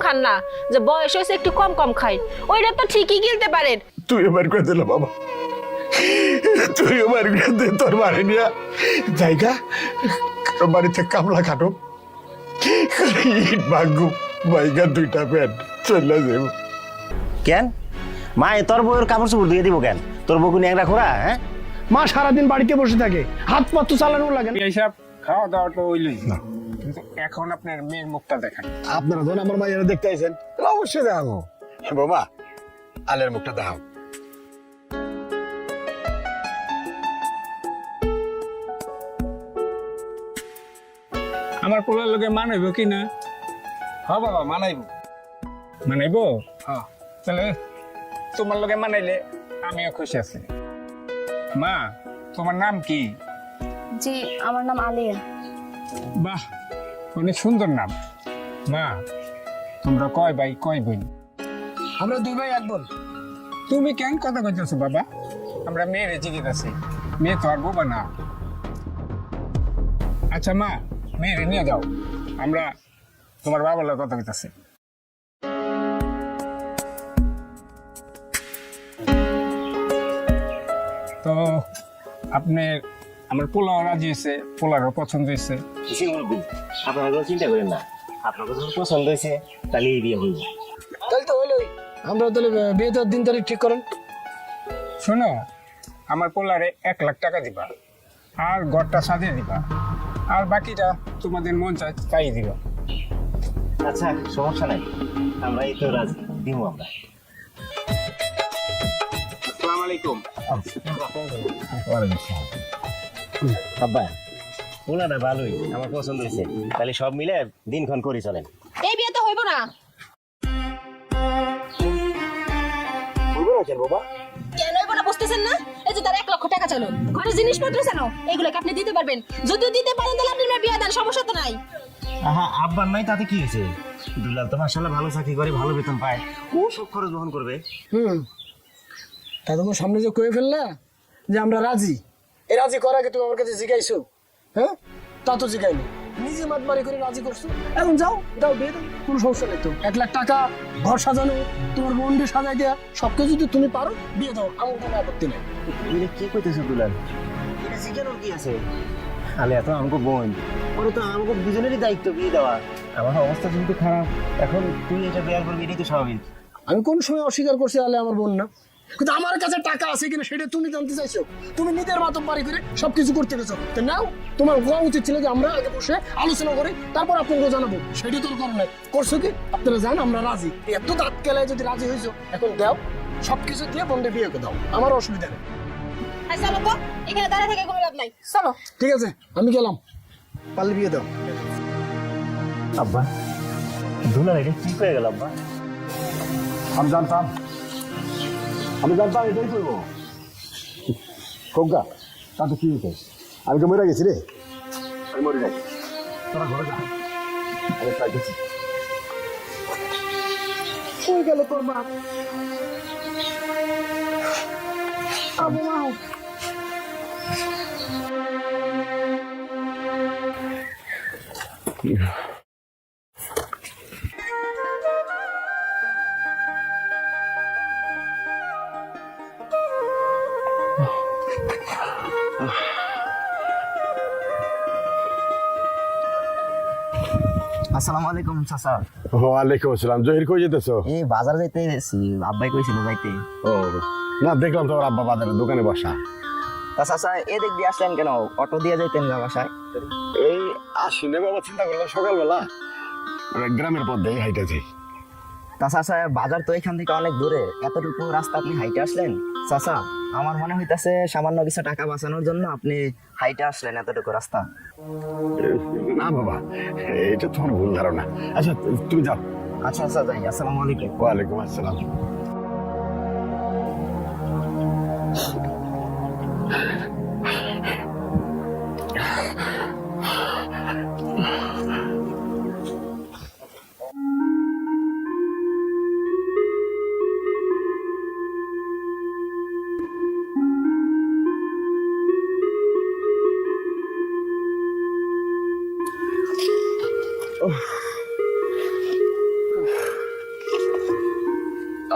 খান না যে বয়স হয়েছে একটু কম কম খাই, ওইটা তো ঠিকই গিলতে পারেন। তুই এবার করে দিল বাবা, তুই এবার করে দে তোর বাড়ি নিয়ে জায়গা, কারো বাড়িতে কামলা খাটো ইট ভাগ্য বাইগা দুইটা প্যান্ট চলে যাব। কেন মা তোর বউয়ের কাপড় চোপড় দিয়ে দিব কেন? তোর বউ কোন একটা খোরা? হ্যাঁ, মা সারাদিন বাড়িতে বসে থাকে, হাত পা তো চালানো লাগে না। এইসব খাওয়া দাওয়া তো হইলই, কিন্তু এখন আপনার মেয়ের মুখটা দেখান। আপনারা যখন আমার মায়েরা দেখতে আইছেন তাহলে অবশ্যই দেখাবো। বাবা আলের মুখটা দেখাও। আমার পোলার লোকে মানাইব কি না? হ্যাঁ বাবা মানাইব। মানাইব? হ্যাঁ। তাহলে তোমার লোকে মানাইলে আমিও খুশি আছি। মা তোমার নাম কি? জি আমার নাম আলিয়া। বাহ, অনেক সুন্দর নাম। মা তোমরা কয় ভাই কয় বোন? আমরা দুই ভাই এক বোন। তুমি কেন কথা কইতেছো বাবা? আমরা মেয়ের জিজ্ঞেস আছি, মেয়ে তো আর বোবা না। আচ্ছা মা, মেয়ের নিয়ে যাও, আমরা তোমার বাবার লোক কথা কইতেছি। তো আপনি আমার পোলাও রাজি হয়েছে, পোলারও পছন্দ হয়েছে। আপনারা কোনো চিন্তা করেন না, আপনার যখন পছন্দ হয়েছে তাহলে এই বিয়ে হইব। তাহলে তো হলোই, আমরা তাহলে বিয়ে দেওয়ার দিন তারিখ ঠিক করেন। শোনো, আমার পোলারে 1 লাখ টাকা দিবা, আর ঘরটা সাজিয়ে দিবা, আর বাকিটা তোমাদের মন চায় তাই দিবা। আচ্ছা সমস্যা নাই, আমরা এই তো রাজি দিব আমরা। আসসালামু আলাইকুম। আব্বা ওনারা ভালোই, আমার পছন্দ হয়েছে, তাহলে সব মিলে দিনক্ষণ করে চলেন। এই বিয়ে তো হইব না। বলবো না কেন বাবা? কেন হইব না বুঝতেছেন না? এই যে তার 1 লক্ষ টাকা চালো, ঘরে জিনিসপত্র চানো, এগুলো কি আপনি দিতে পারবেন? যদিও দিতে পারেন তাহলে আপনি মেয়ে বিয়ে দেন, সমস্যা তো নাই। আহা আব্বার নাই তাতে কি হয়েছে? দুলাল তো মাশাআল্লাহ ভালো চাকরি করে, ভালো বেতন পায়, ও সব খরচ বহন করবে। তা তোমার সামনে যে কয়ে ফেললা যে আমরা রাজি, এই রাজি করার আগে তুমি আমার কাছে জিজ্ঞাইছো? হ্যাঁ, তা তো জিজ্ঞাইনি, নিজে মাতবাড়ি করে রাজি করছো। এখন যাও দাও বিয়ে দাও, কোনো সমস্যা নেই তো। 1 লাখ টাকা, ঘর সাজানো, তোমার বোনকে সাজাই দেওয়া, সবকিছু যদি তুমি পারো বিয়ে দাও, আমার কোনো আপত্তি নেই। তুমি কি কইতেছো দুলাল? এটা জিজ্ঞানোর কি আছে? আলে এত আমাকে বোন, ওরা তো আমাকে দুজনেরই দায়িত্ব বিয়ে দেওয়া। আমার অবস্থা কিন্তু খারাপ, এখন তুই এটা বেয়ার করবি, এটাই তো স্বাভাবিক। আমি কোন সময় অস্বীকার করছি আলে আমার বোন না, কিন্তু আমার কাছে টাকা আছে কিনা সেটা তুমি জানতে চাইছো। তুমি নিজের মাতম বাড়ি করে সবকিছু করতে গেছো, তো নাও, তোমার হওয়া উচিত ছিল যে আমরা আগে বসে আলোচনা করি তারপর আপনাকে জানাবো। সেটা তোর করো নাই, করছো কি? আপনারা জান আমরা রাজি, এত দাঁত কেলায় যদি রাজি হয়েছো, এখন দাও, সবকিছু দিয়ে বোনকে বিয়ে করে দাও, আমার অসুবিধা নেই। আই চলো তো, এখানে দাঁড়িয়ে থেকে কোনো লাভ নাই, চলো। ঠিক আছে আমি গেলাম, পারলে বিয়ে দাও। আব্বা দুলাল এটা কি হয়ে গেল আব্বা? আমি জানতাম এটাই করবো। কঙ্কা তাতে কি হইতে, আমি তো মরে গেছি রে, আমি মরে যাই, তোরা ঘরে যা, আমি পাইতেছি। কই গেল তোর মা? আবু মা আসসালামু আলাইকুম চাচা। ওয়ালাইকুম আসসালাম। জহির কই যেতেছো? এই বাজার যাইতে এসেছি, আব্বাই কইছিল যাইতে। ও না, দেখলাম তোমার আব্বা বাজারে দোকানে বসা। তা চাচা এদিক দিয়ে আসলেন কেন? অটো দিয়ে যাইতেন না বাসায়? এই আসিনে বাবা, চিন্তা করলাম সকালবেলা গ্রামের পথ দিয়ে হাইটে যাই। তা চাচা বাজার তো এখান থেকে অনেক দূরে, এতটুকু রাস্তা আপনি হাইটে আসলেন? চাচা আমার মনে হইতাছে সামান্য কিছু টাকা বাঁচানোর জন্য আপনি হাইটে আসলেন এতটুকু রাস্তা। না বাবা, এটা তোমার ভুল ধারণা। আচ্ছা তুমি যাও। আচ্ছা আচ্ছা যাই, আসসালামু আলাইকুম। ওয়ালাইকুম আসসালাম।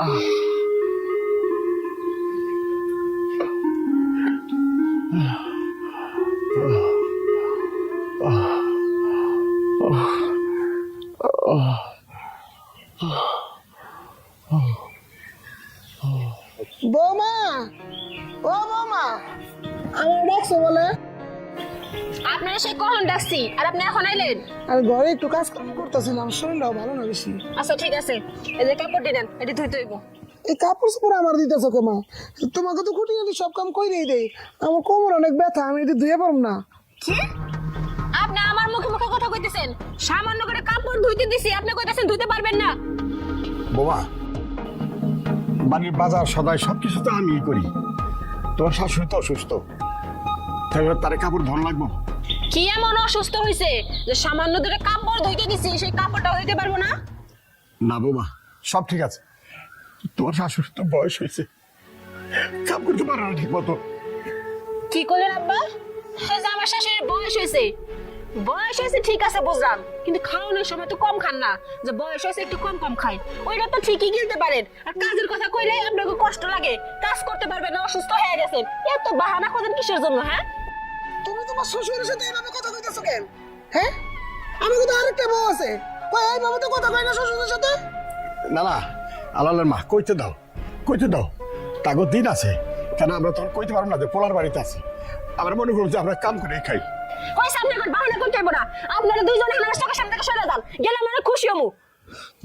বৌমা, ও বৌমা, আমার ডাকছো বলে? আপনারা সেই কখন ডাকছি আর আপনি এখন আইলেন? আর ঘরে একটু কাজ করতেছিলাম, শরীরটাও ভালো না বেশি। আচ্ছা ঠিক আছে, এই যে কাপড় দিলেন এটি ধুইতে হইব। এই কাপড় চোপড় আমার দিতেছো কে মা? তোমাকে তো খুঁটিনাটি সব কাম কইরেই দেই। আমার কোমর অনেক ব্যথা, আমি এটি ধুয়ে পারব না। কি? আপনি আমার মুখে মুখে কথা কইতেছেন? সামান্য করে কাপড় ধুইতে দিছি, আপনি কইতেছেন ধুইতে পারবেন না? বোমা, বাড়ির বাজার সদাই সবকিছু তো আমি করি। তোমার শাশুড়ি তো অসুস্থ, তাহলে তারে কাপড় ধন লাগবো। কি এমন অসুস্থ হইছে যে সামান্য ধরে কাপড় ধুইতে দিছি সেই কাপড়টা ধুইতে পারবো না? না বোমা, সব ঠিক আছে। তোমার শাশুড়ি তো বয়স হয়েছে, কাম করতে পারো না ঠিক মতো। কি করলেন আব্বা? সে যে আমার শাশুড়ির বয়স হয়েছে, বয়স হয়েছে ঠিক আছে বুঝলাম, কিন্তু খাওয়ানোর সময় তো কম খান না। যে বয়স হয়েছে একটু কম কম খায়, ওইটা তো ঠিকই গিলতে পারেন। আর কাজের কথা কইলে আপনাকে কষ্ট লাগে, কাজ করতে পারবেন না, অসুস্থ হয়ে গেছেন। এত বাহানা খোঁজেন কিসের জন্য? হ্যাঁ, তুমি তোমার শ্বশুরের সাথে এইভাবে কথা কইতেছো কেন? হ্যাঁ, আমি তো আরেকটা বউ আছে, ওই এইভাবে তো কথা কই না শ্বশুরের সাথে। না না, আলালের মা, কইতে দাও, কইতে দাও। তাগো দিন আছে, কেন আমরা তখন কইতে পারবো না যে পোলার বাড়িতে আছি। আমরা মনে করব যে আমরা কাম করে খাই। ওই সামনে করে বাহানা করতে হইব না। আপনারা দুইজনে আমার চোখের সামনে থেকে সরে যান, গেলে আমরা খুশি হমু।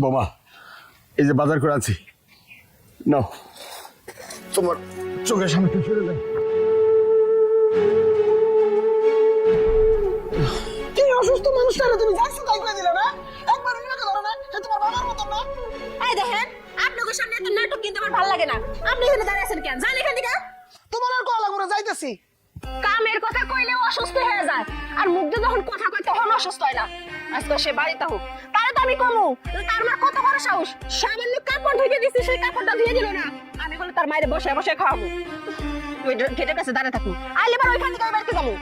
বোমা, এই যে বাজার করে আছি, নাও, তোমার চোখের সামনে একটু সরে যাই। কি অসুস্থ মানুষটারে তুমি যাইছো তাই কই দিলে না? একবার উনাকে ধরো না, এ তোমার বাবার মত না। এই দেখেন, আপনাদের সামনে এত নাটক কিন্তু আমার ভালো লাগে না। আপনি এখানে দাঁড়িয়ে আছেন কেন? যান এখান থেকে। তোমার আর কল লাগবে না, যাইতেছি। কামের কথা কইলেও অসুস্থ হয়ে যায়, আর মুখ দিয়ে যখন কথা কয় তখন অসুস্থ হয় না। আজকে সে বাড়িতে হোক, তাহলে তো আমি কমু। তার মার কত বড় সাহস, সামান্য কাপড় ধুইতে দিচ্ছি সেই কাপড়টা ধুয়ে দিল না। আমি বলে তার মায়ের বসে বসে খাওয়াবো। ওই গেটের কাছে দাঁড়িয়ে থাকুন, আইলে এবার ওইখান থেকে বাড়িতে যাবো।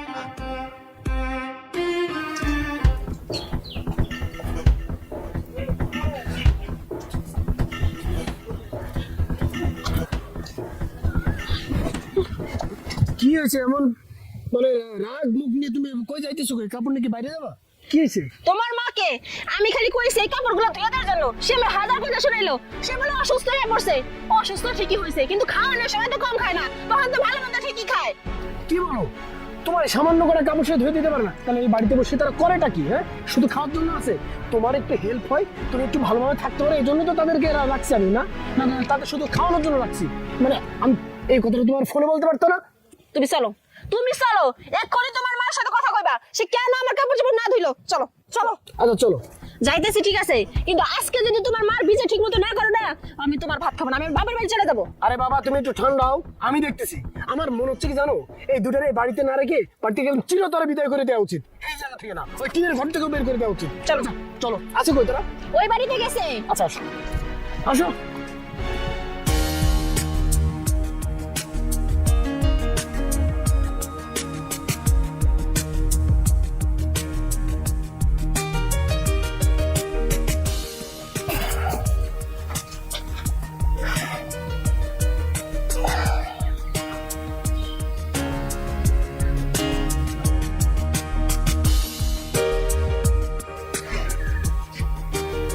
কি হয়েছে এমন, মানে রাগ মুখ নিয়ে তুমি কই যাইতেছো? কাপড় নাকি বাইরে যাবা? কি হয়েছে? তোমার মাকে আমি খালি কইছি এই কাপড়গুলো ধুয়ে দেওয়ার জন্য, সে আমার হাজার কথা শুনাইলো। সে বলে অসুস্থ হয়ে পড়ছে। অসুস্থ ঠিকই হয়েছে, কিন্তু খাওয়ানোর সময় তো কম খায় না, তখন তো ভালো মন্দ ঠিকই খায়। কি বলো? তোমার এই সামান্য করে কাপড় সে ধুয়ে দিতে পারে না? তাহলে এই বাড়িতে বসে তারা করেটা কি? হ্যাঁ, শুধু খাওয়ার জন্য আছে? তোমার একটু হেল্প হয়, তুমি একটু ভালোভাবে থাকতে পারো, এই জন্য তো তাদেরকে রাখছি আমি। না না না, তাদের শুধু খাওয়ানোর জন্য রাখছি। মানে আমি এই কথাটা তোমার ফোনে বলতে পারতো না? তুমি চলো, তুমি চলো, এক্ষুনি তোমার মায়ের সাথে কথা কইবা। সে কেন আমার কাপড় চোপড় না ধুইলো? চলো চলো। আচ্ছা চলো। যাইতেছি ঠিক আছে, কিন্তু আজকে যদি তোমার মার ভিজা ঠিক মতো না করো না, আমি তোমার ভাত খাবো না, আমি বাবার বাড়ি চলে যাবো। আরে বাবা, তুমি একটু ঠান্ডা হও, আমি দেখতেছি। আমার মনে হচ্ছে কি জানো, এই দুটার এই বাড়িতে না রেখে বাড়িতে গেলে চিরতরে বিদায় করে দেওয়া উচিত। এই জায়গা থেকে না, ওই টিনের ঘর থেকে বের করে দেওয়া উচিত। চলো চলো, আছে কই তোরা? ওই বাড়িতে গেছে। আচ্ছা আসো, আসো।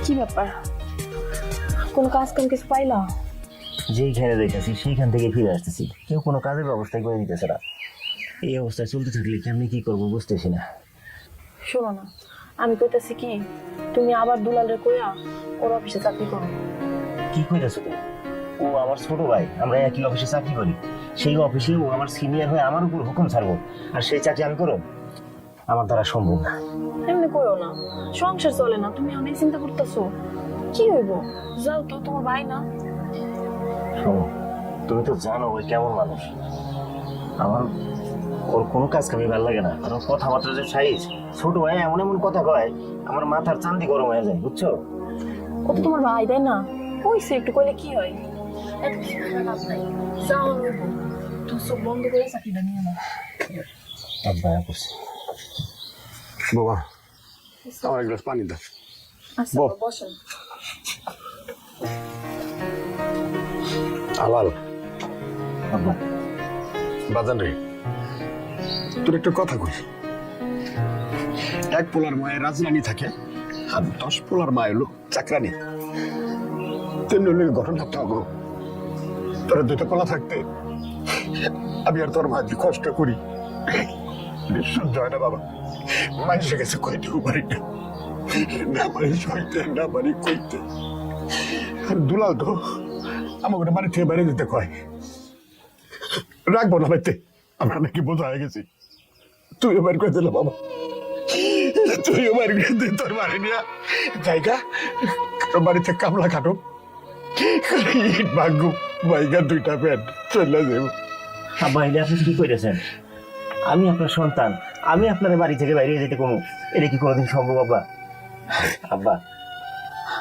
কি ব্যাপার? কোন কাজ কাম কিছু পাইলা? যেইখানে যাইতেছি সেইখান থেকে ফিরে আসতেছি, কেউ কোনো কাজের ব্যবস্থাই করে দিতেছে না। এই অবস্থায় চলতে থাকলে কেমনি কি করবো বুঝতেছি না। শোনো না, আমি কইতাছি কি, তুমি আবার দুলালের কইয়া ওর অফিসে চাকরি করো। কি কইতেছো তুমি? ও আমার ছোট ভাই, আমরা একই অফিসে চাকরি করি। সেই অফিসে ও আমার সিনিয়র হয়ে আমার উপর হুকুম ছাড়বো, আর সেই চাকরি আমি করব? আমার দ্বারা সম্ভব না। এমনি কইও না, সংসার চলে না, তুমি অনেক চিন্তা করতেছো। কি হইব? যাও তো, তোমার ভাই না। শোনো, তুমি তো জানো ওই কেমন মানুষ। আমার ওর কোনো কাজ কামে ভালো লাগে না, আর ওর কথাবার্তা যে সাইজ, ছোট ভাই এমন এমন কথা কয় আমার মাথার চান্দি গরম হয়ে যায়, বুঝছো? ও তো তোমার ভাই, তাই না? কইছে একটু কইলে কি হয়? এত কিছু ভাইবা লাভ নাই। যাও হইব, তুমি সব বন্ধ করে চাকরিটা নিয়ে নাও। দয়া করছি। বাবা, আমার এক গ্লাস পানি দাও। আচ্ছা, বল। বসেন। হালাল আব্বা বাজান রে, তোর একটা কথা কই। এক পোলার মায়ের রাজরানী থাকে আর 10 পোলার মায়ের লোক চাকরানি। তেমনি হলে ঘটনা থাকবো, তোরা 2টা পোলা থাকতে আমি আর তোর মাঝে কষ্ট করি, সহ্য হয় না বাবা। মানুষের কাছে কইতেও পারি না, না পারি সইতে, না পারি কইতে। আর দুলাল তো আমাকে বাড়ি থেকে বাইরে যেতে কয়, রাখবো না বাড়িতে, আমরা নাকি বোঝা হয়ে গেছি। তুই এবার করে দিল বাবা, তুই এবার তোর বাড়ি নিয়ে জায়গা কারো বাড়িতে কামলা খাটো, ইট ভাগ্য বাইগা 2টা প্যান্ট চলে যাবো। আব্বা এটা আপনি কি করেছেন? আমি আপনার সন্তান, আমি আপনার বাড়ি থেকে বাইরে যেতে কোনো এটা কি কোনোদিন সম্ভব আব্বা? আব্বা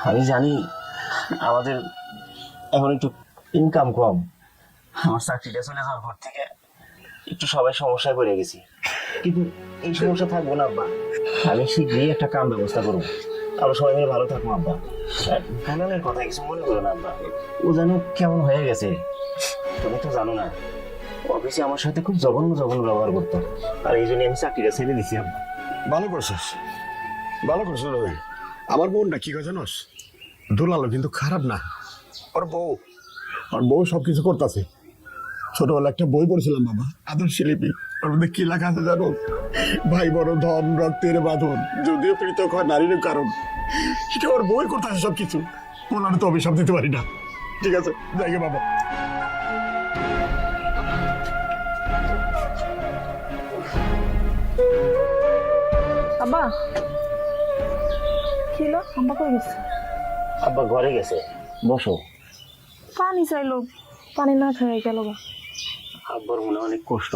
আমি জানি আমাদের এখন একটু ইনকাম কম, আমার চাকরিটা চলে যাওয়ার পর থেকে একটু সবাই সমস্যায় পড়ে গেছি, কিন্তু এই সমস্যা থাকবো না আব্বা। আমি শীঘ্রই একটা কাম ব্যবস্থা করবো, আমরা সবাই মিলে ভালো থাকবো আব্বা। কানালের কথা কিছু মনে করো না আব্বা, ও যেন কেমন হয়ে গেছে। তুমি তো জানো না, অফিসে আমার সাথে খুব জঘন্য ব্যবহার করতো, আর এই জন্য আমি চাকরিটা ছেড়ে দিছি আব্বা। ভালো করছিস, ভালো করছিস রে। আমার বোনটা কি কথা জানোস, দুলালো কিন্তু খারাপ না। ওর বউ সবকিছু করতেছে। ছোটবেলা একটা বই পড়ছিলাম বাবা, আদর্শ শিল্পী, ওর মধ্যে কি লেখা আছে জানো, ভাই বড় ধন রক্তের বাঁধন, যদিও পৃথক হয় নারীর কারণ। এটা ওর বই করতেছে সবকিছু, ওনার তো অভিশাপ দিতে পারি না। ঠিক আছে জায়গা বাবা। আব্বা কি হলো? আব্বা কই গেছে? আব্বা ঘরে গেছে, বসো। পানি চাইলো, পানি না খেয়ে গেল গা। আব্বার মনে অনেক কষ্ট।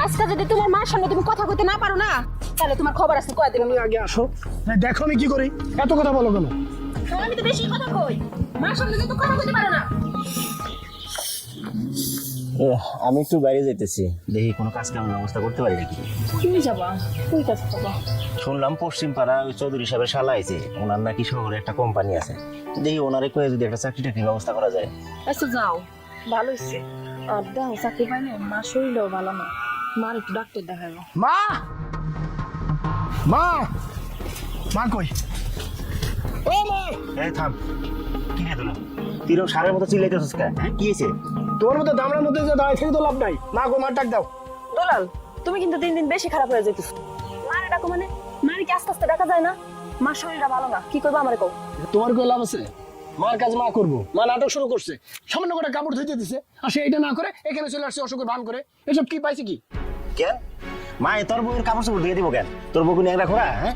আজকে যদি তোমার মার সামনে তুমি কথা কইতে না পারো না, তাহলে তোমার খবর আছে কয়ে দেবে। তুমি আগে আসো, দেখো আমি কি করি। এত কথা বলো কেন? আমি তো বেশি কথা কই, মার সামনে যদি কথা কইতে পারো না। আমি একটু বাইরে যেতেছি, দেখি কোনো কাজ কামের ব্যবস্থা করতে পারি নাকি। তুমি যাবা? কই কাছে যাবা? শুনলাম পশ্চিম পাড়া ওই চৌধুরী সাহেবের শালা আছে, ওনার নাকি শহরে একটা কোম্পানি আছে, দেখি ওনারে কয়ে যদি একটা চাকরি টাকরির ব্যবস্থা করা যায়। আচ্ছা যাও, ভালো হচ্ছে। আর দাও চাকরি পাইলে মার শরীরও ভালো না, মার একটু ডাক্তার দেখাবো। মা মা মা কই? ও মা, এই থাম, কি রে তোলা তিরও সারের মতো চিল্লাইতেছিস কেন? হ্যাঁ কি হয়েছে? তোর মতো দামড়ার মধ্যে যে দাঁড়ায় থেকে তো লাভ নাই। মা গো, মার ডাক দাও। দুলাল, তুমি কিন্তু দিন দিন বেশি খারাপ হয়ে যেতেছ। মারে ডাকো মানে? মারে কি আস্তে আস্তে ডাকা যায় না? মার শরীরটা ভালো না, কি করবো আমারে কও। তোমার কই লাভ আছে? মার কাজ মা করবো। মা নাটক শুরু করছে, সামান্য করে কাপড় ধুইতে দিছে, আর সে এটা না করে এখানে চলে আসছে অসুখের ভান করে। এসব কি পাইছে কি? কেন মা তোর বউয়ের কাপড় চোপড় দিয়ে দিব কেন? তোর বউ নিয়ে খোরা? হ্যাঁ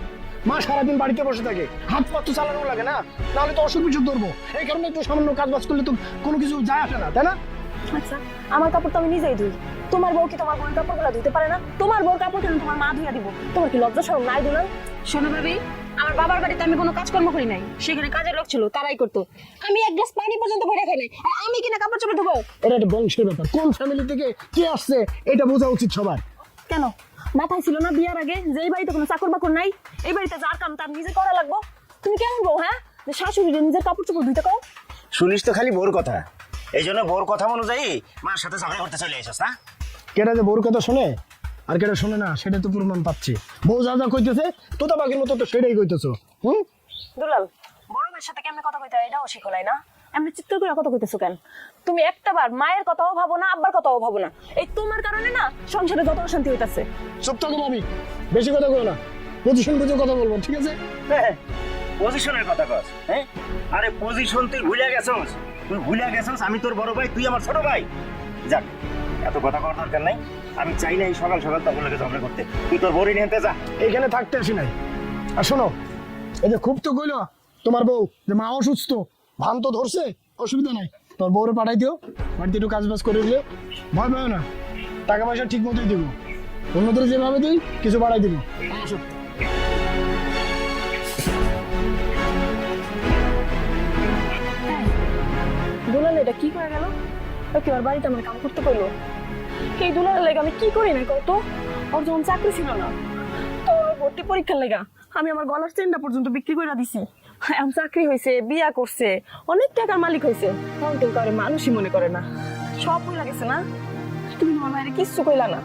মা সারাদিন বাড়িতে বসে থাকে, হাত পাত তো চালানো লাগে না, নাহলে তো অসুখ বিসুখ ধরবো। এই কারণে একটু সামান্য কাজ বাজ করলে তো কোনো কিছু যায় আসে না, তাই না? আচ্ছা, আমার কাপড় তো আমি নিজেই ধুই, তোমার বউ কি তোমার বউর কাপড়গুলো ধুতে পারে না? তোমার বউর কাপড় কেন তোমার মা ধুইয়া দিব? তোমার কি লজ্জা শরম নাই দুলাল? শোনো ভাবি, আমার বাবার বাড়িতে আমি কোনো কাজকর্ম করি নাই, সেখানে কাজের লোক ছিল, তারাই করতো। আমি এক গ্লাস পানি পর্যন্ত ভরে খাই নাই, আর আমি কিনা কাপড় চোপড় ধোবো? এটা একটা বংশের ব্যাপার, কোন ফ্যামিলি থেকে কে আসছে এটা বোঝা উচিত সবার। কেন মাথায় ছিল না বিয়ার আগে যে এই বাড়িতে কোনো চাকর বাকর নাই, এই বাড়িতে যার কাম তার নিজে করা লাগবো? তুমি কেমন বউ হ্যাঁ, যে শাশুড়ি নিজের কাপড় চোপড় ধুইতে কও? শুনিস তো খালি বোর কথা, এই জন্য বোর কথা অনুযায়ী মার সাথে ঝগড়া করতে চলে এসেছ না? কেটা যে বউর কথা শোনে আর কেটা শোনে না সেটা তো প্রমাণ পাচ্ছি। বউ যা যা কইতেছে তোতা পাখির মতো তো সেটাই কইতেছো। দুলাল, বড় মেয়ের সাথে কেমনে কথা কইতে হয় এটাও শিখলাই না? এমনি চিৎকার করে কথা কইতেছো কেন? তুমি একটাবার মায়ের কথাও ভাবো না, আব্বার কথাও ভাবো না। এই তোমার কারণে না সংসারে যত অশান্তি হইতাছে। চুপ থাকো ভাবি, বেশি কথা কই না, পজিশন বুঝে কথা বলবো, ঠিক আছে? পজিশনের কথা কস? হ্যাঁ আরে পজিশন তুই ভুলে গেছস, তুই ভুলে গেছস আমি তোর বড় ভাই, তুই আমার ছোট ভাই। যাক এত কথা করার দরকার নাই, আমি চাই না এই সকাল সকাল তখন লাগে ঝগড়া করতে। তুই তোর বড়ি নিয়ে যা। এইখানে থাকতে আসি নাই। আর শোনো, এই যে খুব তো কইলো তোমার বউ যে মা অসুস্থ, ভান তো ধরছে, অসুবিধা নাই, তোর বউরে পাঠাই দিও, বাড়িতে একটু কাজ বাজ করে দিলে। ভয় পাও না, টাকা পয়সা ঠিক মতোই দিব, অন্যদের যেভাবে দিই কিছু বাড়াই দিব। আসো। দুলাল এটা কি করে গেল? ওকে ওর বাড়িতে আমার কাম করতে কইলো। এই দুলালের লেগে আমি কি করি না কত? ওর যখন চাকরি ছিল না তো ওর ভর্তি পরীক্ষার লেগা আমি আমার গলার চেনটা পর্যন্ত বিক্রি করে দিছি। এখন চাকরি হয়েছে, বিয়া করছে, অনেক টাকার মালিক হয়েছে, তখন কেউ কারো মানুষই মনে করে না। সব হয়ে গেছে না, তুমি আমার মায়ের কিচ্ছু কইলা না।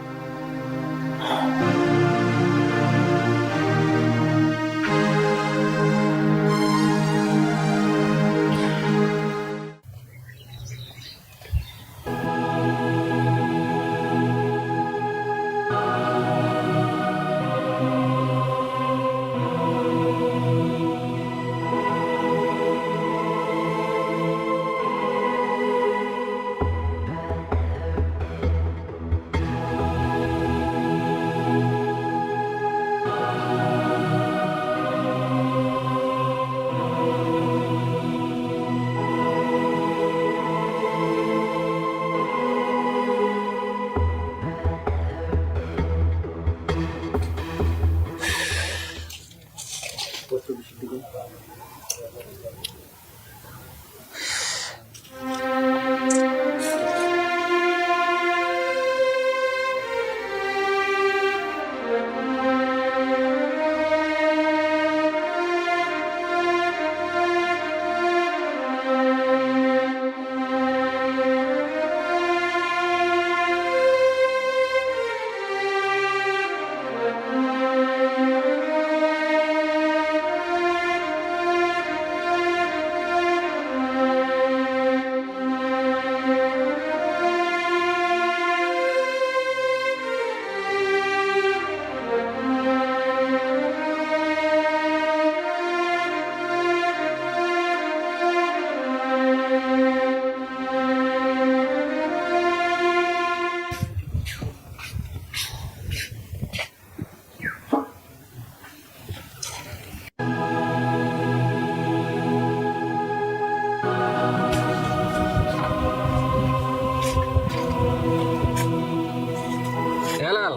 হেলাল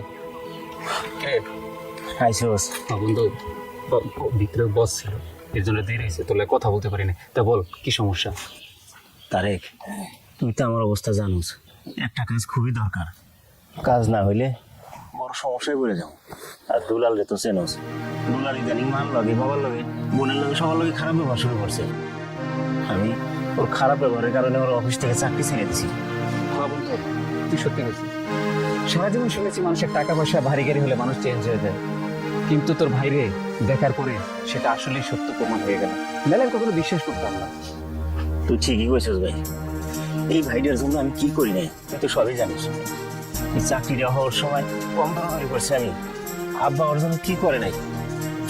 কে আইসোস বন্ধু ভিতরে বস ছিল, এর জন্য দেরি হয়েছে, তোলে কথা বলতে পারিনি। তা বল কি সমস্যা? তারেক, তুই তো আমার অবস্থা জানোস, একটা কাজ খুবই দরকার, কাজ না হইলে বড় সমস্যায় পড়ে যাও। আর দুলাল রে তো চেনোস, দুলাল ইদানিং মার লগে, বাবার লগে, বোনের লগে, সবার লগে খারাপ ব্যবহার শুরু করছে। আমি ওর খারাপ ব্যবহারের কারণে ওর অফিস থেকে চাকরি ছেড়ে দিছি। হ্যাঁ বন্ধু, তুই সত্যি গেছিস। সারা জীবন শুনেছি মানুষের টাকা পয়সা ভারী গাড়ি হলে মানুষ চেঞ্জ হয়ে যায়, কিন্তু তোর ভাইরে দেখার পরে সেটা আসলেই সত্য প্রমাণ হয়ে গেল। মেলার কখনো বিশ্বাস করতাম না। তুই ঠিকই কইছিস ভাই, এই ভাইটার জন্য আমি কি করি নাই তুই তো সবই জানিস। এই চাকরিটা হওয়ার সময় কম দরকারি করছি আমি, আব্বা ওর জন্য কি করে নাই,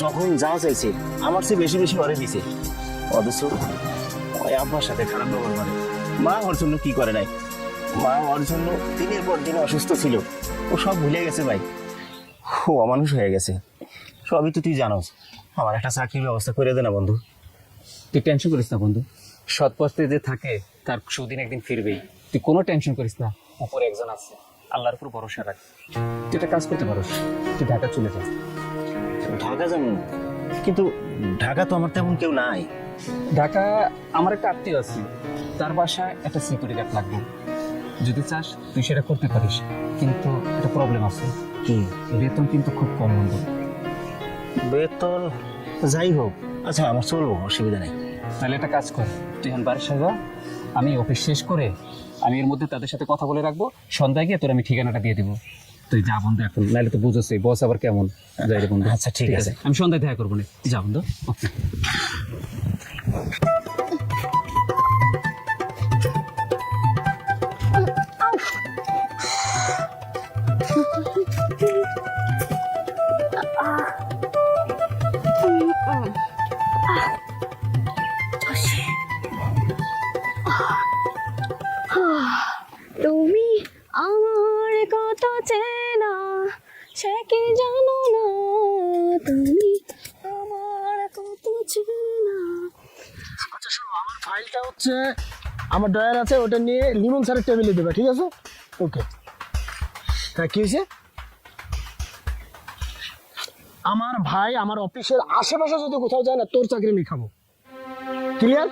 যখন যা চাইছে আমার চেয়ে বেশি বেশি ওরে দিছে, অথচ ওই আব্বার সাথে খারাপ ব্যবহার করে। মা ওর জন্য কি করে নাই, মা ওর জন্য দিনের পর দিন অসুস্থ ছিল, ও সব ভুলে গেছে ভাই, ও অমানুষ হয়ে গেছে। সবই তো তুই জানোস, আমার একটা চাকরির ব্যবস্থা করে দে না বন্ধু। তুই টেনশন করিস না বন্ধু, সৎ পথে যে থাকে তার সুদিন একদিন ফিরবেই। তুই কোনো টেনশন করিস না, উপরে একজন আছে, আল্লাহর উপর ভরসা রাখ। তুই একটা কাজ করতে পারোস, তুই ঢাকা চলে যা। ঢাকা যাবো, কিন্তু ঢাকা তো আমার তেমন কেউ নাই। ঢাকা আমার একটা আত্মীয় আছে, তার বাসায় একটা সিকিউরিটি গার্ড লাগবে। যদি চাস তুই সেটা করতে পারিস, কিন্তু একটা প্রবলেম আছে। কি? বেতন কিন্তু খুব কম বন্ধু। বেতন যাই হোক, আচ্ছা আমার চলবো, অসুবিধা নেই। তাহলে একটা কাজ কর, তুই এখন বাড়ির সাজা, আমি অফিস শেষ করে আমি এর মধ্যে তাদের সাথে কথা বলে রাখবো, সন্ধ্যায় গিয়ে তোর আমি ঠিকানাটা দিয়ে দিব। তুই যা বন্ধু এখন, নাহলে তো বুঝোসই বস আবার কেমন। যাই রে বন্ধু। আচ্ছা ঠিক আছে, আমি সন্ধ্যায় দেখা করবো না, যা বন্ধু। ওকে। তুমি আমার কত চেনা, সে কি জানো না, তুমি আমার কত চেনা। আচ্ছা শোনো, আমার ফাইলটা হচ্ছে আমার ডয়ার আছে, ওটা নিয়ে লিমন স্যারের টেবিলে দেবে, ঠিক আছে? ওকে। হ্যাঁ, কি হয়েছে? আমার ভাই আমার অফিসের আশেপাশে যদি কোথাও যায় না, তোর চাকরি আমি খাবো। ক্লিয়ার?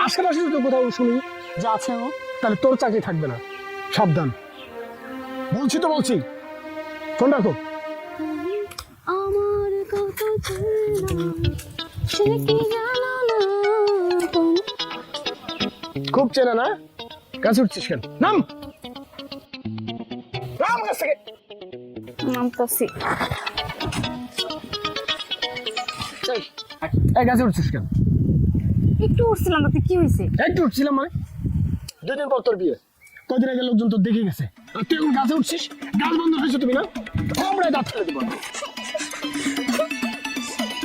আশেপাশে যদি কোথাও শুনি যে আছে ও, তাহলে তোর চাকরি থাকবে না, সাবধান। বলছি তো বলছি, ফোন রাখো। আমার কত চেনা, সে কি জানো খুব চেনা না, গাছ উঠছিস কেন? নাম নাম গাছ থেকে। নামতাছি। এই গাছে উঠছিস কেন? একটু উঠছিলাম, তাতে কি হয়েছে? একটু উঠছিলাম মানে 2 দিন পর তোর বিয়ে, কদিন আগে লোকজন তো দেখে গেছে, আর তুই এখন গাছে উঠছিস? গাছ বন্ধ হয়েছে তুমি না, আমরা দাঁত ফেলে দেবো।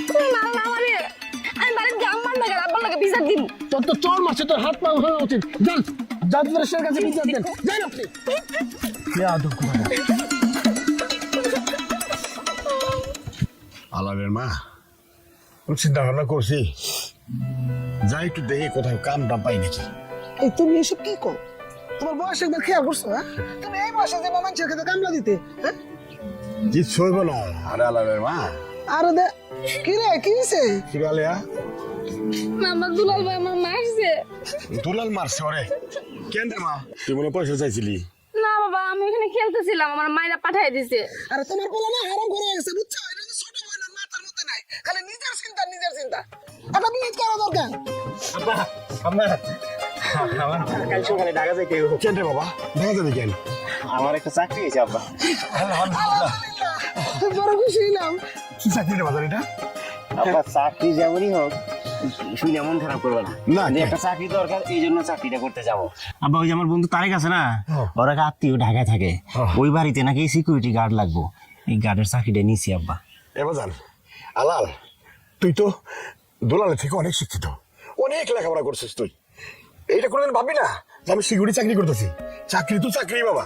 তুমি মারো না আমারে, আমি বাড়ির জাম্মার লাগে আব্বার লাগে বিচার দিব। তোর তো চোর মারছে, তোর হাত পা হয়ে উচিত। যান জাদুরের কাছে বিচার দেন, যাই আপনি। আলালের মা, চিন্তা ভাবনা করছি যাই একটু দেখে কোথাও কাম টাম পাই নাকি। এই তুমি এসব কি কর? তোমার বয়স একবার খেয়াল করছো? হ্যাঁ, তুমি এই বয়সে যে মানুষের খেতে কামলা দিতে, হ্যাঁ? কিচ্ছু হইব না। আরে আলালের মা, আরে দে কি রে, কি হইছে? কি বলিয়া? মামা দুলাল ভাই আমার মারছে। দুলাল মারছে ওরে? কেন রে মা, তুই মনে পয়সা চাইছিলি? না বাবা, আমি এখানে খেলতেছিলাম, আমার মায়েরা পাঠাই দিছে। আরে তোমার পোলা না হারাম করে গেছে, বুঝছো? এটা তো ছোট ভাই না, মাথার মধ্যে নাই, খালি নিজের চিন্তা নিজের চিন্তা। এটা বিয়ে করা দরকার। আব্বা, আম্মা, আমার কাল সকালে ঢাকা যাইতে হইব। কেন রে বাবা, দেখা যাবে কেন? আমার একটা চাকরি হয়েছে আব্বা। বড় খুশি হইলাম। কি চাকরি রে বাজার এটা? আব্বা চাকরি যেমনই হোক, শুনে মন খারাপ করবে না। না, যে একটা চাকরি দরকার, এই জন্য চাকরিটা করতে যাবো। আব্বা, ওই যে আমার বন্ধু তারেক আছে না, ওর এক আত্মীয় ঢাকায় থাকে, ওই বাড়িতে নাকি সিকিউরিটি গার্ড লাগবো, এই গার্ডের চাকরিটা নিছি আব্বা। এ বাজান, আলাল, তুই তো দুলালের থেকে অনেক শিক্ষিত, অনেক লেখাপড়া করছিস তুই। এইটা কোনোদিন ভাববি না যে আমি সিকিউরিটি চাকরি করতেছি? চাকরি তো চাকরি বাবা,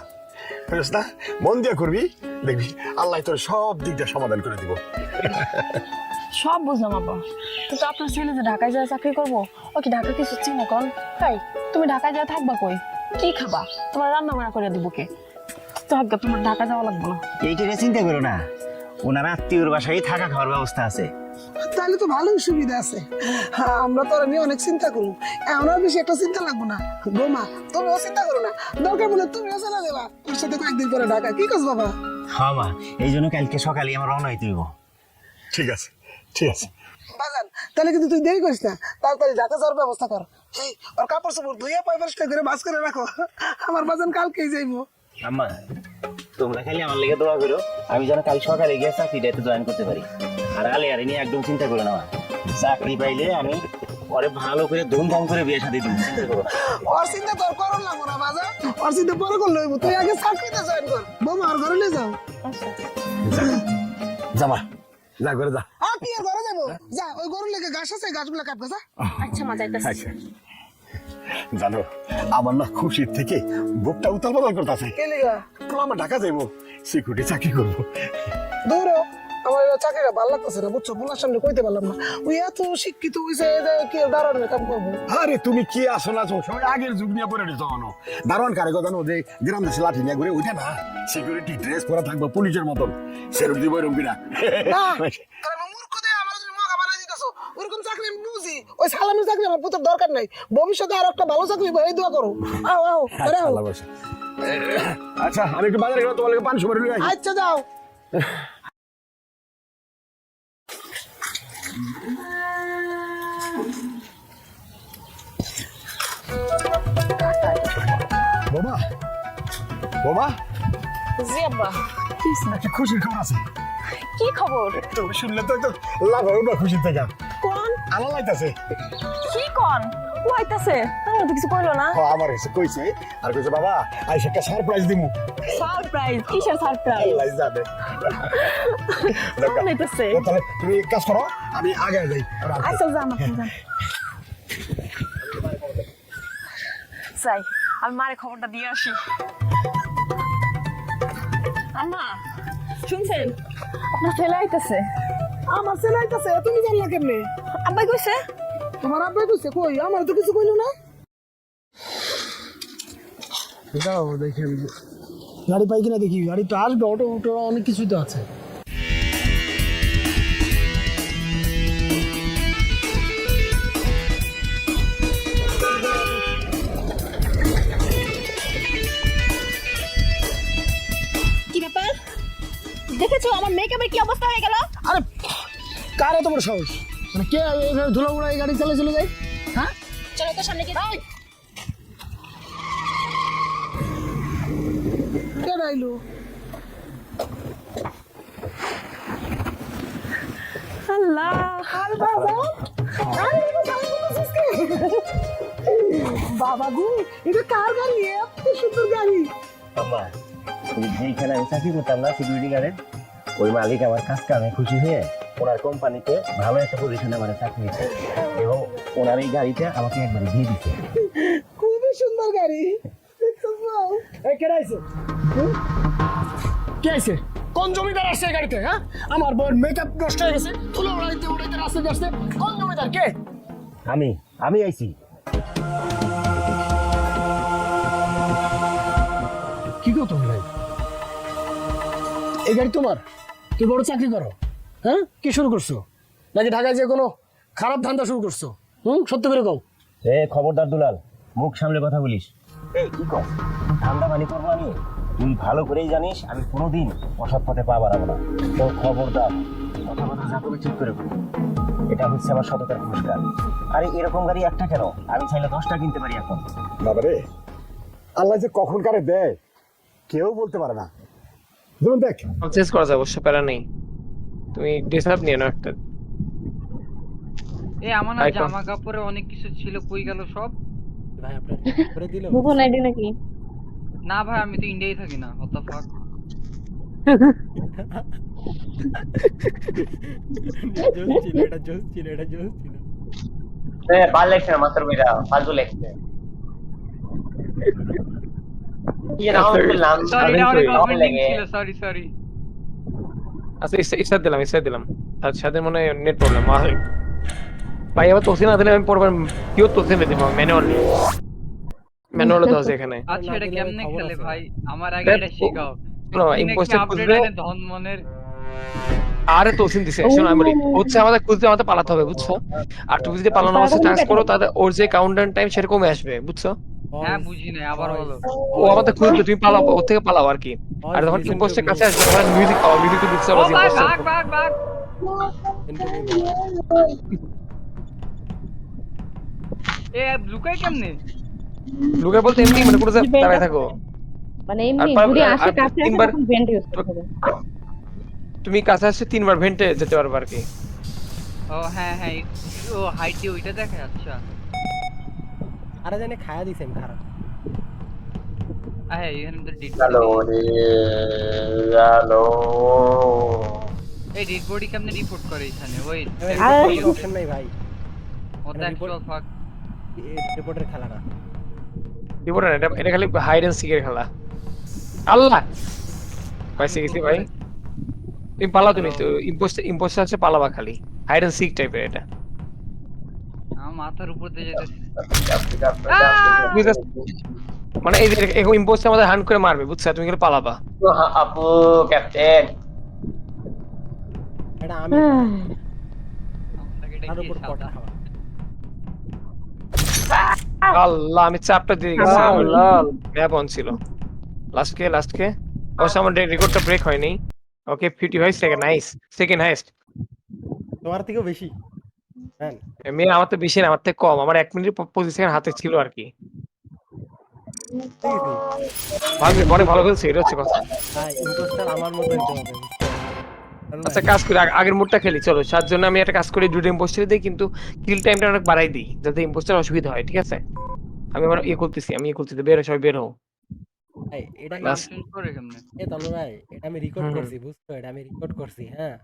বুঝছ না? মন দিয়ে করবি, দেখবি আল্লাহ তোর সব দিকটা সমাধান করে দিব। সব বুঝলাম আব্বা, কিন্তু আপনার ছেলে যে ঢাকায় যায় চাকরি করবো, ও কি ঢাকা কিছু চিনে কোন? তাই তুমি ঢাকায় যায় থাকবা কই? কি খাবা? তোমার রান্না বান্না করে দিব কে? থাকবা, তোমার ঢাকা যাওয়া লাগবে না। এইটা চিন্তা করো না, ওনার আত্মীয়র বাসায় থাকা খাওয়ার ব্যবস্থা আছে। তাহলে তো ভালোই সুবিধা আছে। হ্যাঁ, আমরা তো নিয়ে অনেক চিন্তা করবো, এখন আর বেশি একটা চিন্তা লাগবো না। বৌমা, তুমিও চিন্তা করো না, দরকার বলে তুমিও চলে যাবা ওর সাথে কয়েকদিন পরে ঢাকা। কি কাজ বাবা? হ্যাঁ মা, এই জন্য কালকে সকালে আমার রওনা হইতে হইব। ঠিক আছে, ঠিক আছে। বাজান, তাহলে কিন্তু তুই দেরি করিস না, তাড়াতাড়ি ঢাকা যাওয়ার ব্যবস্থা কর। এই ওর কাপড় চোপড় ধুইয়া পাই পরিষ্কার করে ভাঁজ করে রাখো, আমার বাজান কালকেই যাইবো। আম্মা, তোমরা খালি আমার লেগে দোয়া করো, আমি যেন কাল সকালে গিয়ে চাকরিটা জয়েন করতে পারি। আর আলে আর নিয়ে একদম চিন্তা করো না, চাকরি পাইলে আমি পরে ভালো করে ধুমধাম করে বিয়ে শাদী দিব। চিন্তা করো না। ওর চিন্তা তোর করুন লাগবো না বাজান, ওর চিন্তা পরে করলে হইব। তুই আগে চাকরিতে জয়েন কর। বৌমা, আর ঘরে নিয়ে যাও। যাবা, যা করে যা। আর কি আর ঘরে যাবো? যা, ওই গরুর লেগে ঘাস আছে, ঘাসগুলো কাটবে যা। আচ্ছা মা, যাইতাছি। আচ্ছা, জানো আমার না খুশির থেকে বুকটা উতাল পাতাল করতেছে। কে লিগা? আমার ঢাকা যাইবো, সিকিউরিটি চাকরি করবো। দৌড়ো, আমার এবার চাকরিটা ভালো লাগতেছে না, বুঝছো? বলার সামনে কইতে পারলাম না। ওই এত শিক্ষিত হয়েছে, কি দাঁড়ানোর কাম করবো? আরে তুমি কি আসো না সবাই আগের যুগ নিয়ে পড়ে দিচ্ছ। দারোয়ান কারিগর জানো যে গ্রাম দেশে লাঠি নিয়ে ঘুরে, ওইটা না, সিকিউরিটি ড্রেস পরা থাকবো পুলিশের মতন, সেরকম দিব এরকম কিনা। কারণ মূর্খ দিয়ে আমার তুমি মগা বানাই দিতেছো। ওরকম চাকরি আমি বুঝি, ওই সালামের চাকরি আমার পুত্র দরকার নাই। ভবিষ্যতে আর একটা ভালো চাকরি এই দোয়া করো। আও আও, আরে আও। আচ্ছা, আমি একটু বাজারে গেলাম, তোমার লাগে পান সুপারি লই আসি। আচ্ছা যাও। বোমা, বোমা, জি আব্বা। একটা খুশির খবর আছে। কি খবর? তুমি শুনলে তো একটু লাভ হবে না খুশির থেকে। কোন? আলো লাইতাছে। কি কোন? ও আইতাছে, আমার তো কিছু কইলো না। আমার এসে কইছে, আর কইছে বাবা আইসা একটা সারপ্রাইজ দিমু। সারপ্রাইজ? কিসের সারপ্রাইজ? আল্লাহ জানে। কেমন হইতাছে? তাহলে তুমি কাজ করো, আমি আগে যাই। আচ্ছা যান, আপনি যান। যাই, আমি মারে খবরটা দিয়ে আসি। আম্মা, শুনছেন? আপনার ছেলে আইতাছে। আমার ছেলে আইতাছে, তুমি জানলা কেমনে? আব্বাই কইছে। তোমার আব্বাই কইছে? কই, আমার তো কিছু কইলো না। যাও দেখি, গাড়ি পাই কিনা দেখি। গাড়ি তো আসবে, অটো অটো অনেক কিছুই তো আছে। কি ব্যাপার? দেখেছো আমার মেকআপের কি অবস্থা হয়ে গেল? আরে কারে তোমার সাহস? মানে কে এইভাবে ধুলো উড়াই গাড়ি চালিয়ে চলে যায়? হ্যাঁ, চলো তো সামনে গিয়ে। আইলো আল্লাহ বাবা গো এটা কার গাড়ি এত সুন্দর গাড়ি আম্মা তুমি যেইখানে আমি চাকরি করতাম না সিকিউরিটি গার্ডের, ওই মালিক আমার কাজ কামে খুশি হয়ে ওনার কোম্পানিতে ভালো একটা পজিশনে মানে চাকরি দিচ্ছে এবং ওনার এই গাড়িটা আমাকে একবারে দিয়ে দিচ্ছে। খুবই সুন্দর গাড়ি কে আইছে কে আইছে কোন জমিদার আসছে এই গাড়িতে হ্যাঁ আমার বউয়ের মেকআপ নষ্ট হয়ে গেছে তুলো উড়াইতে উড়াইতে রাস্তায় আসছে কোন জমিদার কে আমি আইছি। কি গো তুমি ভাই এই গাড়ি তোমার তুই বড় চাকরি করো হ্যাঁ কি শুরু করছো নাকি ঢাকায় যে কোনো খারাপ ধান্দা শুরু করছো সত্যি করে কও খবরদার দুলাল, মুখ সামলে কথা বলিস। এই কি কর ঠান্ডা পানি করবো আমি? তুই ভালো করেই জানিস আমি কোনোদিন অসৎ পথে পা বাড়াবো না। তো খবরদার কথা কথা যা করে ঠিক করে বলি। এটা হচ্ছে আমার সততার পুরস্কার। আরে এরকম গাড়ি একটা কেন, আমি চাইলে 10টা কিনতে পারি এখন। বাবারে আল্লাহ যে কখন কারে দেয় কেউ বলতে পারে না। যেমন দেখ চেঞ্জ করা যাবে, অবশ্য প্যারা নেই। তুমি ডিসার্ভ নিয়ে নাও একটা। আমার না জামা কাপড়ে অনেক কিছু ছিল, কই গেল সব? ভাই আপনার করে দিল ভুবন আইডি নাকি? না ভাই আমি তো ইন্ডিয়ায় থাকি না, what the fuck? জোস ছিল ভাল লাগছে না মাত্র মেয়েরা ফালতু লাগছে। কি নাম বললাম? সরি এটা অনেক ভালো অফেন্ডিং লাগে। ছিল, সরি আচ্ছা ইসাদ দিলাম তার সাথে মনে হয় নেট প্রবলেম ভাই। আবার তোসি না দিলে আমি পরবার কিও তোসি দিতে পারবো ম্যানুয়াল তো আছে এখানে। আচ্ছা এটা কেমনে খেলে ভাই? আমার আগে এটা শেখাও। শোনো ইম্পোস্টার খুঁজবে, ধন মনের আরে তোসিন দিছে। শোনো আমি হচ্ছে আমাদের খুঁজতে আমাদের পালাতে হবে, বুঝছো? আর তুমি যদি পালানো অবস্থা চান্স করো তাহলে ওর যে কাউন্টডাউন টাইম সেরকমই আসবে, বুঝছো? হ্যাঁ বুঝি না, আবার বলো। ও আমাদের খুঁজবে, তুমি পালাও, ওর থেকে পালাও আর কি। আর যখন ইম্পোস্টার কাছে আসবে তখন মিউজিক পাওয়া, মিউজিক তো বুঝতে ও পারছি ভাই ইম্পোস্টার। ভাগ এ লুকাই কেমনে? লুকে বলতে এমনি মানে পুরো দাঁড়ায় থাকো। মানে এমনি আর ঘুরে আসে আর কাছে তিনবার- তখন ভেন্ট ইউজ করতে হবে। তুমি কাছে আসছে 3বার ভেন্টে যেতে পারবে আর কি। ও হ্যাঁ ও হাইট দিয়ে ওইটা দেখে। আচ্ছা আরে জানে খায়া দিছেন খারাপ হ্যাঁ এখানে তো ডিট হ্যালো এই ডেড বডি কেমনে রিপোর্ট করে এখানে? ওই অপশন নাই ভাই, what the actual fuck? রিপোর্টের খেলা না। রিপোর্টার এটা খালি হাইড এন্ড সিকের খেলা। আল্লাহ পাইছে গেছি ভাই। তুমি পালাও, তুমি তো ইম্পোস্টার আছে, পালাবা খালি। হাইড এন্ড সিক টাইপের এটা। আমার মাথার উপর দিয়ে যেতেছে। মানে এই যে এখন ইম্পোস্টার আমাদের হান্ট করে মারবে, বুঝছো? তুমি খালি পালাবা। আপু ক্যাপ্টেন এটা আমি আপনাকে এটা তার কি উপর সাদা? কটা খাওয়া আল্লাহ আমি চাপটা দিয়ে গেছি। ম্যাপ অন ছিল। লাস্ট কে অবশ্য আমার রেকর্ডটা ব্রেক হয়নি। Okay 55 second, nice. Second highest. তোমার থেকেও বেশি। হ্যাঁ মেয়ে আমার তো বেশি না, আমার থেকে কম। আমার 1 মিনিট 25 সেকেন্ড হাতে ছিল আর কি। অনেক ভালো খেলছে, এটা হচ্ছে কথা। ভাই ইম্পোস্টার আমার মতো হইতে হবে। আচ্ছা কাজ করি, আগের মোডটা খেলি চলো। সাত জন্য আমি একটা কাজ করি, দুটো ইম্পোস্টার দিই, কিন্তু কিল টাইমটা অনেক বাড়াই দিই যাতে ইম্পোস্টার অসুবিধা হয়, ঠিক আছে? আমি আমার করতেছি বের হও, সবাই বের হও। ভাই এটা Last- চেঞ্জ করে কেমনে? এ তবে ভাই এটা আমি রেকর্ড করছি, বুঝছো? এটা আমি রেকর্ড করছি। হ্যাঁ